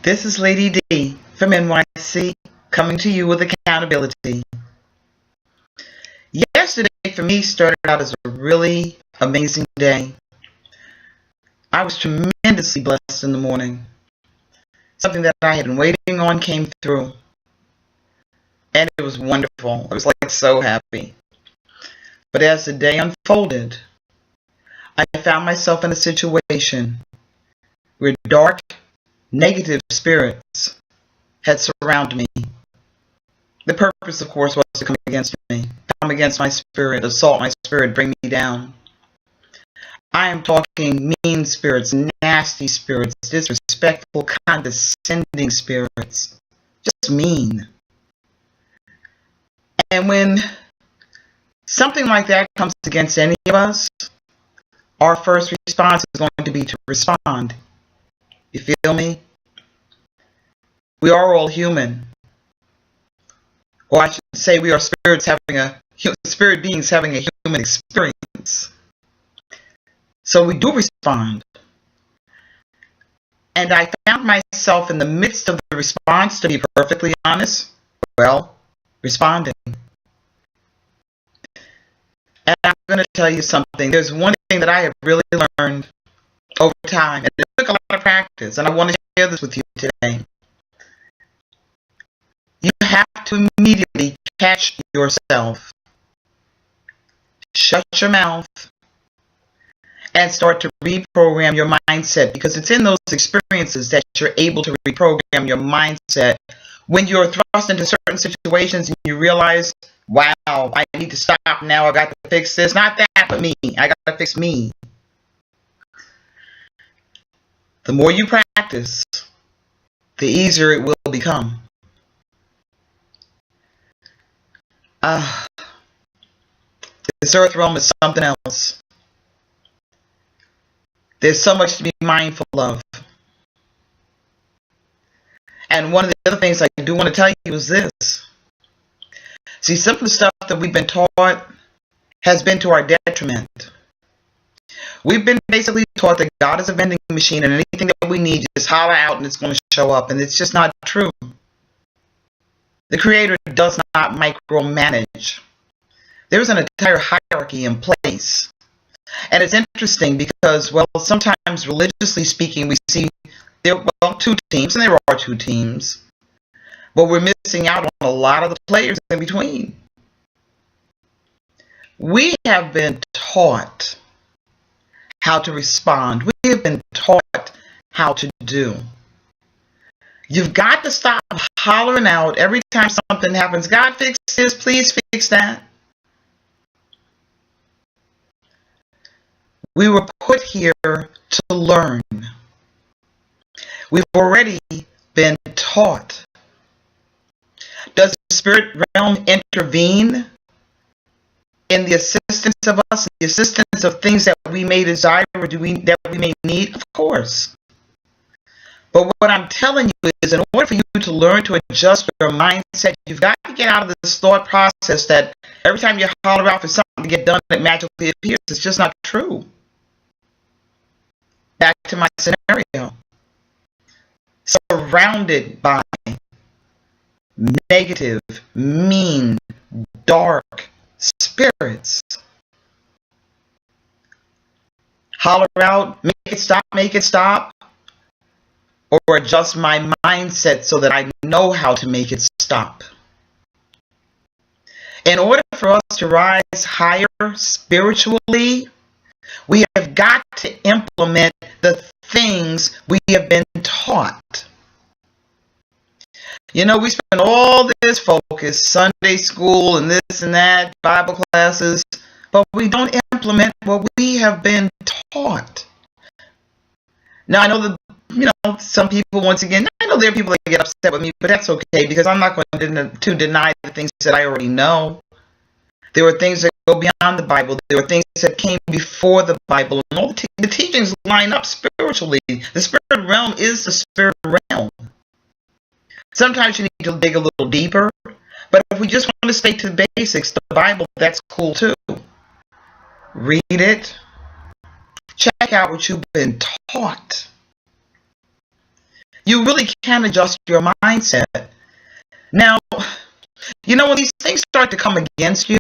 This is Lady D from NYC, coming to you with accountability. Yesterday for me started out as a really amazing day. I was tremendously blessed in the morning. Something that I had been waiting on came through. And it was wonderful. I was like so happy. But as the day unfolded, I found myself in a situation where dark, negative spirits had surrounded me. The purpose, of course, was to come against me, come against my spirit, assault my spirit, bring me down. I am talking mean spirits, nasty spirits, disrespectful, condescending spirits, just mean. And when something like that comes against any of us, our first response is going to be to respond. You feel me? We are all human. Or I should say we are spirit beings having a human experience. So we do respond. And I found myself in the midst of the response, to be perfectly honest, responding. And I'm going to tell you something. There's one thing that I have really learned over time, and it took a lot of practice, and I want to share this with you today. You have to immediately catch yourself, shut your mouth, and start to reprogram your mindset, because it's in those experiences that you're able to reprogram your mindset. When you're thrust into certain situations and you realize, wow, I need to stop now, I got to fix this. Not that, but me. I got to fix me. The more you practice, the easier it will become. This earth realm is something else. There's so much to be mindful of. And one of the other things I do want to tell you is this. See, some of the stuff that we've been taught has been to our detriment. We've been basically taught that God is a vending machine and anything that we need, just holler out and it's going to show up. And it's just not true. The Creator does not micromanage. There's an entire hierarchy in place. And it's interesting because, sometimes religiously speaking, we see there are two teams, and there are two teams. But we're missing out on a lot of the players in between. We have been taught how to respond. We have been taught how to do. You've got to stop hollering out every time something happens. God, fix this, please fix that. We were put here to learn. We've already been taught. Does the spirit realm intervene in the assistance of us, the assistance of things that we may desire or that we may need? Of course. But what I'm telling you is, in order for you to learn to adjust your mindset, you've got to get out of this thought process that every time you holler out for something to get done, it magically appears. It's just not true. Back to my scenario. Surrounded by negative, mean, dark spirits. Holler out, make it stop, or adjust my mindset so that I know how to make it stop. In order for us to rise higher spiritually, we have got to implement the things we have been taught. You know, we spend all this focus, Sunday school and this and that, Bible classes, but we don't implement what we have been taught. Now, I know that, some people, once again, I know there are people that get upset with me, but that's okay, because I'm not going to deny the things that I already know. There are things that go beyond the Bible. There are things that came before the Bible. And all the teachings line up spiritually. The spirit realm is the spirit realm. Sometimes you need to dig a little deeper. But if we just want to stay to the basics, the Bible, that's cool too. Read it. Check out what you've been taught. You really can adjust your mindset. Now, when these things start to come against you,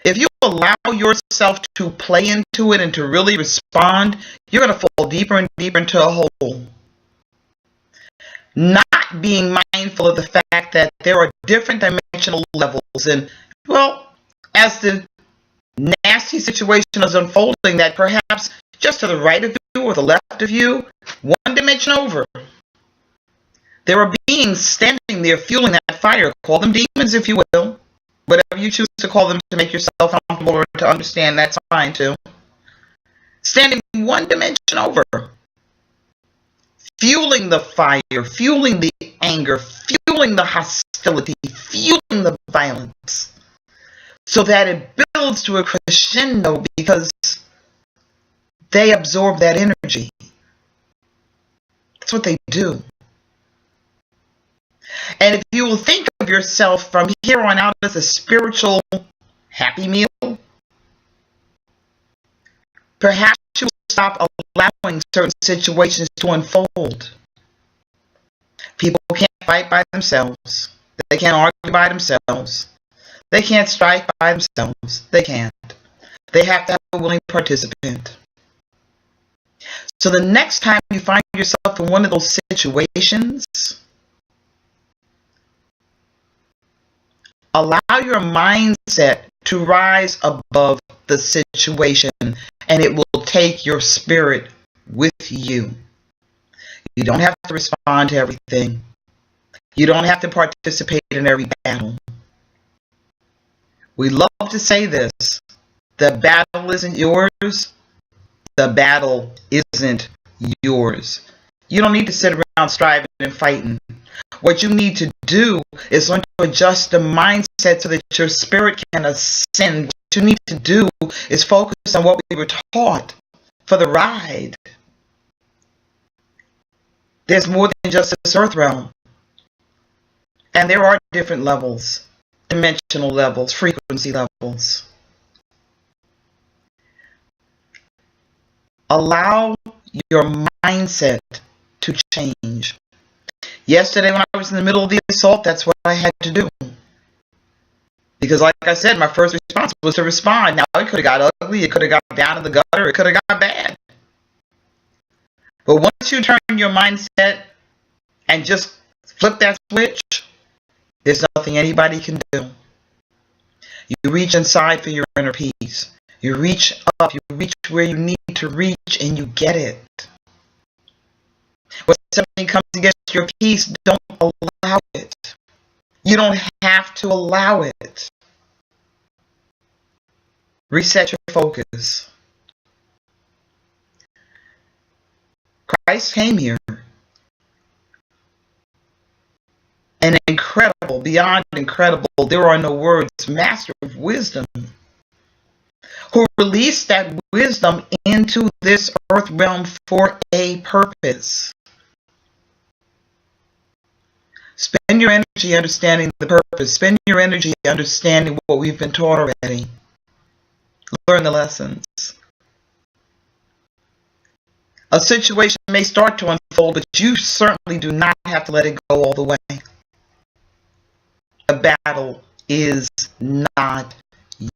if you allow yourself to play into it and to really respond, you're going to fall deeper and deeper into a hole. Not being mindful of the fact that there are different dimensional levels. And, well, as the nasty situation is unfolding, that perhaps just to the right of you or the left of you, one dimension over, there are beings standing there fueling that fire. Call them demons if you will. Whatever you choose to call them to make yourself comfortable or to understand, that's fine too. Standing one dimension over, fueling the fire, fueling the anger, fueling the hostility, fueling the violence, so that it builds to a crescendo because they absorb that energy. That's what they do. And if you will think of yourself from here on out as a spiritual happy meal, perhaps you will stop allowing certain situations to unfold. People can't fight by themselves. They can't argue by themselves. They can't strike by themselves. They can't. They have to have a willing participant. So the next time you find yourself in one of those situations, allow your mindset to rise above the situation, and it will take your spirit with you. You don't have to respond to everything. You don't have to participate in every battle. We love to say this: the battle isn't yours. The battle isn't yours. You don't need to sit around striving and fighting. What you need to do is learn to adjust the mindset so that your spirit can ascend. What you need to do is focus on what we were taught for the ride. There's more than just this earth realm. And there are different levels, dimensional levels, frequency levels. Allow your mindset to change. Yesterday when I was in the middle of the assault, that's what I had to do. Because like I said, my first response was to respond. Now it could have got ugly, it could have got down in the gutter, it could have got bad. But once you turn your mindset and just flip that switch, there's nothing anybody can do. You reach inside for your inner peace. You reach up, you reach where you need to reach, and you get it. When something comes against your peace, don't allow it. You don't have to allow it. Reset your focus. Christ came here. An incredible, beyond incredible, there are no words, master of wisdom, who released that wisdom into this earth realm for a purpose. Spend your energy understanding the purpose. Spend your energy understanding what we've been taught already. Learn the lessons. A situation may start to unfold, but you certainly do not have to let it go all the way. The battle is not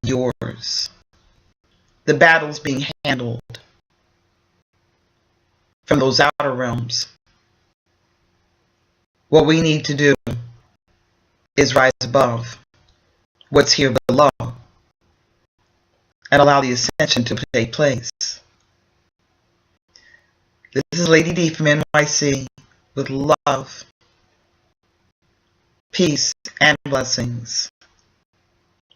yours. The battle is being handled from those outer realms. What we need to do is rise above what's here below and allow the ascension to take place. This is Lady D from NYC with love, peace, and blessings.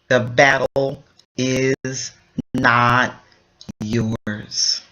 The battle is not yours.